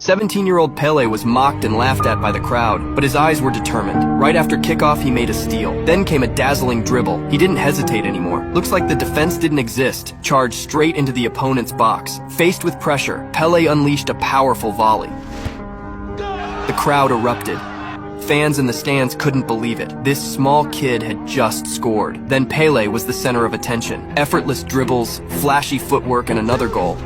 17-year-old Pele was mocked and laughed at by the crowd, but his eyes were determined. Right after kickoff, he made a steal. Then came a dazzling dribble. He didn't hesitate anymore. Looks like the defense didn't exist. Charged straight into the opponent's box. Faced with pressure, Pele unleashed a powerful volley. The crowd erupted. Fans in the stands couldn't believe it. This small kid had just scored. Then Pele was the center of attention. Effortless dribbles, flashy footwork, and another goal.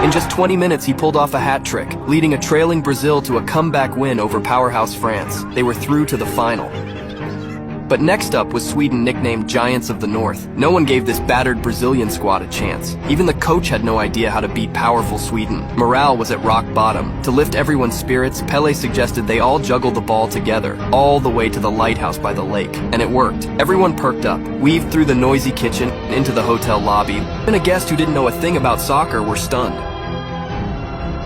In just 20 minutes, he pulled off a hat trick, leading a trailing Brazil to a comeback win over powerhouse France. They were through to the final. But next up was Sweden, nicknamed Giants of the North. No one gave this battered Brazilian squad a chance. Even the coach had no idea how to beat powerful Sweden. Morale was at rock bottom. To lift everyone's spirits, Pele suggested they all juggle the ball together, all the way to the lighthouse by the lake. And it worked. Everyone perked up, weaved through the noisy kitchen, and into the hotel lobby. Even a guest who didn't know a thing about soccer were stunned.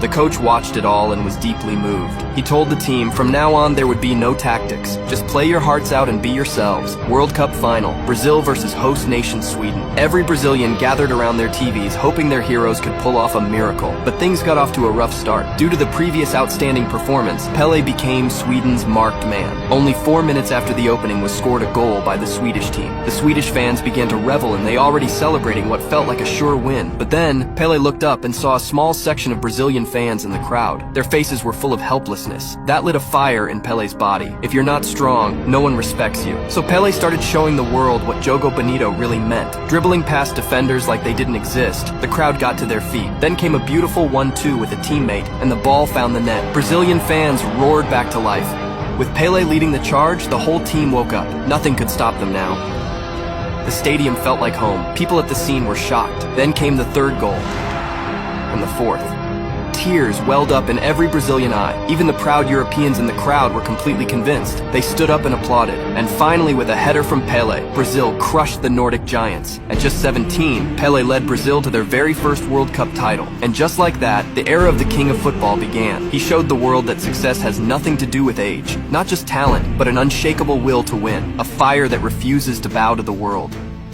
The coach watched it all and was deeply moved. He told the team, from now on there would be no tactics. Just play your hearts out and be yourselves. World Cup final, Brazil versus host nation Sweden. Every Brazilian gathered around their TVs hoping their heroes could pull off a miracle. But things got off to a rough start. Due to the previous outstanding performance, Pele became Sweden's marked man. Only 4 minutes after the opening was scored a goal by the Swedish team. The Swedish fans began to revel and they already celebrating what felt like a sure win. But then, Pele looked up and saw a small section of Brazilian fans in the crowd. Their faces were full of helplessness. That lit a fire in Pele's body. If you're not strong, no one respects you. So Pele started showing the world what Jogo Bonito really meant. Dribbling past defenders like they didn't exist, the crowd got to their feet. Then came a beautiful 1-2 with a teammate, and the ball found the net. Brazilian fans roared back to life. With Pele leading the charge, the whole team woke up. Nothing could stop them now. The stadium felt like home. People at the scene were shocked. Then came the third goal, and the fourth. Tears welled up in every Brazilian eye. Even the proud Europeans in the crowd were completely convinced. They stood up and applauded. And finally, with a header from Pele, Brazil crushed the Nordic giants. At just 17, Pele led Brazil to their very first World Cup title. And just like that, the era of the king of football began. He showed the world that success has nothing to do with age. Not just talent, but an unshakable will to win. A fire that refuses to bow to the world.